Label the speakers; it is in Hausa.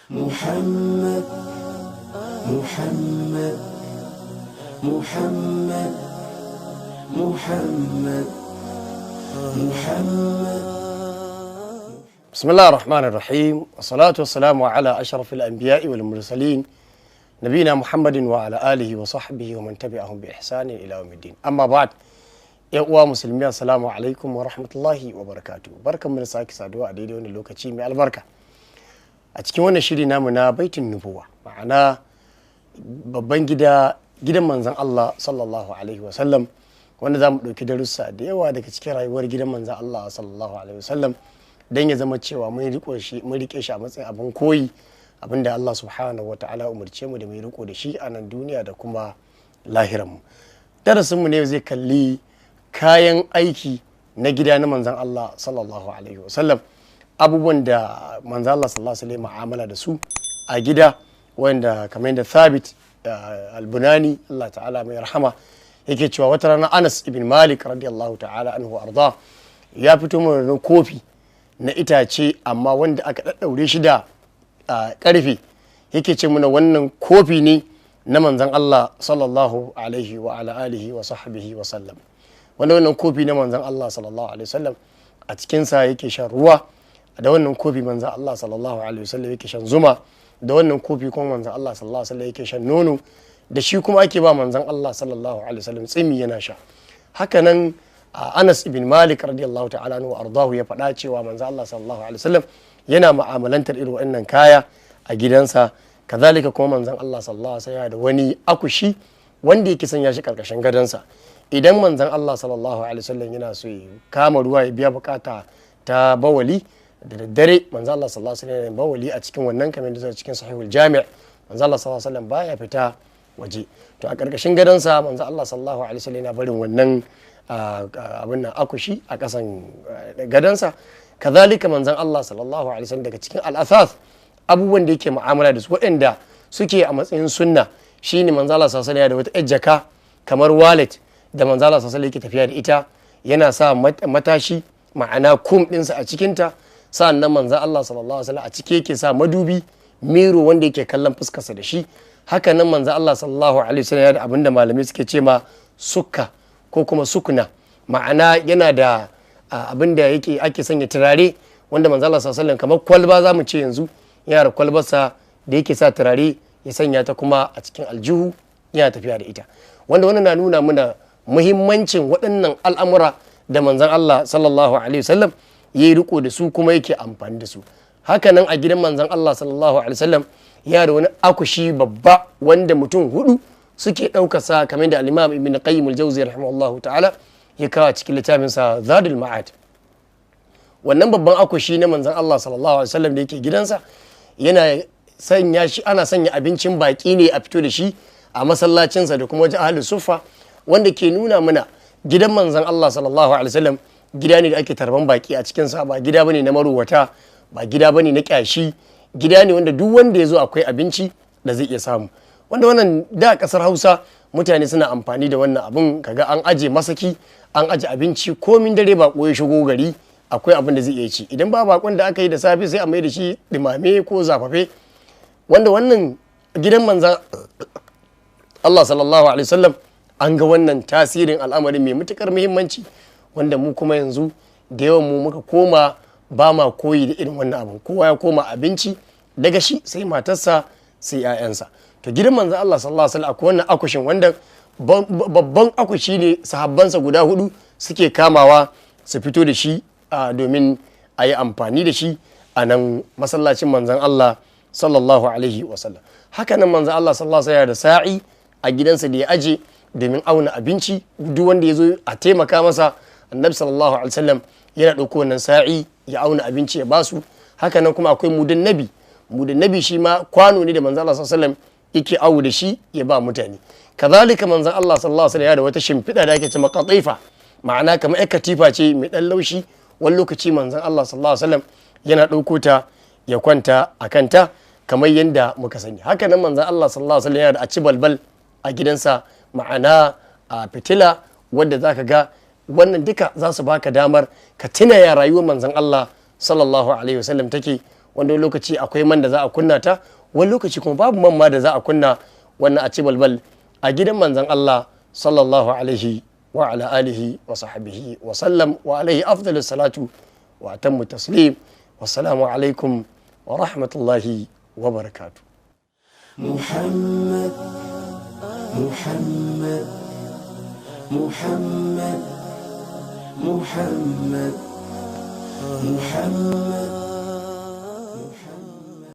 Speaker 1: محمد محمد محمد محمد محمد
Speaker 2: بسم الله الرحمن الرحيم والصلاة والسلام على أشرف الأنبياء والمرسلين نبينا محمد وعلى آله وصحبه ومن تبعهم بإحسان إلى يوم الدين أما بعد يا مسلمين السلام عليكم ورحمة الله وبركاته بركة من ساكي سادوا عديدي ونلوكتي من البركة a cikin wannan shiri namu na baitin nubuwa ma'ana babban gidan manzan Allah sallallahu alaihi wasallam wanda za mu ɗauki darussa da yawa daga cikin rayuwar gidan manzan Allah sallallahu alaihi wasallam don ya zama cewa mun rike shi a matsayin abin koyi abinda Allah subhanahu wa ta'ala umarce mu da mai riko da shi a nan duniya da kuma lahiranmu. Darasinmu ne zai kalli kayan aiki na gida na manzan Allah sallallahu alaihi wasallam, abubuwan da manzo Allah sallallahu alaihi mu'amala da su a gida wanda kamar yadda Thabit al-Bunani Allah ta'ala mai rahama yake cewa wata rana Anas ibn Malik radiyallahu ta'ala anhu arda ya fito mana kofi na itace amma wanda aka daddaure shi da karfe yake ce mana wannan kofi ne na manzon Allah sallallahu alaihi wa ala alihi wa sahbihi wa sallam, wanda wannan kofi na manzon Allah sallallahu alaihi wasallam a cikin sa yake shan ruwa, da wannan kofi manzan Allah sallallahu alaihi wasallam yake shan zuma, da wannan kofi kuma manzan Allah sallallahu alaihi wasallam yake shan nono, da shi kuma ake ba manzan Allah sallallahu alaihi wasallam tsimi yana sha. Hakanan Anas ibn Malik radiyallahu ta'ala anhu ardahu ya faɗa cewa manzan Allah sallallahu alaihi wasallam yana mu'amalantar irin wannan kaya a gidansa. Kazalika kuma manzan Allah sallallahu alaihi wasallam da wani akushi wanda yake sanya shi karkashin gadansa. Idan manzan Allah sallallahu alaihi wasallam yana so ya kama ruwa ya biya bukata ta bawali da daddare, manzo Allah sallallahu alaihi wasallam bawali a cikin wannan kamar da cikin sahihul jami' manzo Allah sallallahu alaihi wasallam baya fita waje, to a karkashin gadonsa manzo Allah sallallahu alaihi wasallam yana barin wannan abin nan akushi a kasan gadonsa. Kazalika manzo Allah sallallahu alaihi wasallam daga cikin al-athas abubuwan da yake mu'amala da su waɗanda suke a matsayin sunna shine manzo Allah sallallahu alaihi wasallam da wata jaka kamar wallet da manzo Allah sallallahu alaihi wasallam yake tafiya da ita, yana sa matashi ma'ana kum ɗinsa a cikinta. Sa'an nan manzan Allah sallallahu alaihi wasallam a cike yake sa madubi miro wanda yake kallon fuskarsa da shi. Haka nan manzan Allah sallallahu alaihi wasallam yana da abinda malamai suke ce ma sukka ko kuma sukuna, ma'ana yana da abinda yake ake sanya turare wanda manzan Allah sallallahu alaihi wasallam kamar kwalba zamu ce yanzu, yana da kwalbarsa da yake sa turare ya sanya ta kuma a cikin aljihu yana tafiya da ita, wanda wannan na nuna mana muhimmancin waɗannan al'amura da manzan Allah sallallahu alaihi wasallam ya yi riko da su kuma yake amfani da su. Hakanan a gidan manzan Allah sallallahu alaihi wasallam ya da wani akushi babba wanda mutum hudu suke ɗaukarsa kamar da al-Imam Ibn Qayyim al-Jawzi rahimahullahu ta'ala ya kawo cikin littafin sa Zadul Ma'ad. Wannan babban akushi na manzan Allah sallallahu alaihi wasallam da yake gidansa yana sanya shi, ana sanya abincin baki ne a fito da shi a masallacinsa da kuma wajen ahlus suffa, wanda ke nuna mana gidan manzan Allah sallallahu alaihi wasallam gida ne da ake tarban baki a cikinsa, ba gida bane na maruwata, ba gida bane na kyashi, gida ne wanda duk wanda ya zo akwai abinci da zai iya samu, wanda wannan da kasar Hausa mutane suna amfani da wannan abun, kaga an aje masaki an aje abinci komin dare ba ya shigo gari akwai abin da zai iya ci, idan ba bakon da aka yi da safe sai a mai da shi dimame ko zafafe, wanda wannan gidan manzan Allah sallallahu alaihi wasallam an ga wannan tasirin al'amarin mai matukar muhimmanci, wanda mu kuma yanzu da yawan mu muka koma ba ma koyi da irin wannan abin, kowa ya koma abinci daga shi sai matarsa sai 'ya'yansa. To gidan manzon Allah sallallahu alaihi wasallam akwai wannan akushin wanda babban akushi ne, sahabbansa guda hudu suke kamawa su fito da shi domin a yi amfani da shi a nan masallacin manzon Allah sallallahu alaihi wasallam. Haka nan manzon Allah sallallahu alaihi wasallam da sa'i a gidansa da ya aje domin auna abinci, duk wanda ya zo a taimaka masa, annabi sallallahu alaihi wasallam yana ɗauko wannan sa'i ya auna abinci ya basu. Haka nan kuma akwai mudan nabi shi ma kwano ne da manzon Allah sallallahu alaihi wasallam yake awu da shi ya ba mutane. Kazalika manzon Allah sallallahu alaihi wasallam ya da wata shimfiɗa da ake cewa qatifa, ma'ana kamar ƴar katifa ce mai ɗan laushi, wani lokaci manzon Allah sallallahu alaihi wasallam yana ɗauko ta ya kwanta a kanta kamar yadda muka sani. Haka nan manzon Allah sallallahu alaihi wasallam yana da aci balbal a gidansa, ma'ana a fitila wadda zaka ga wannan duka za su baka damar ka tuna ya rayuwar manzon Allah sallallahu alaihi wasallam take, wanda lokaci akwai man da za a kunna ta, wani lokaci kuma babu man ma da za a kunna wannan a ci balbal a gidan manzon Allah sallallahu alaihi wa ala alihi wa sahbihi wa sallam wa alaihi afdalu salatu wa atammu taslim. Wassalamu alaikum wa rahmatullahi wa barakatuh.
Speaker 1: محمد محمد محمد محمد محمد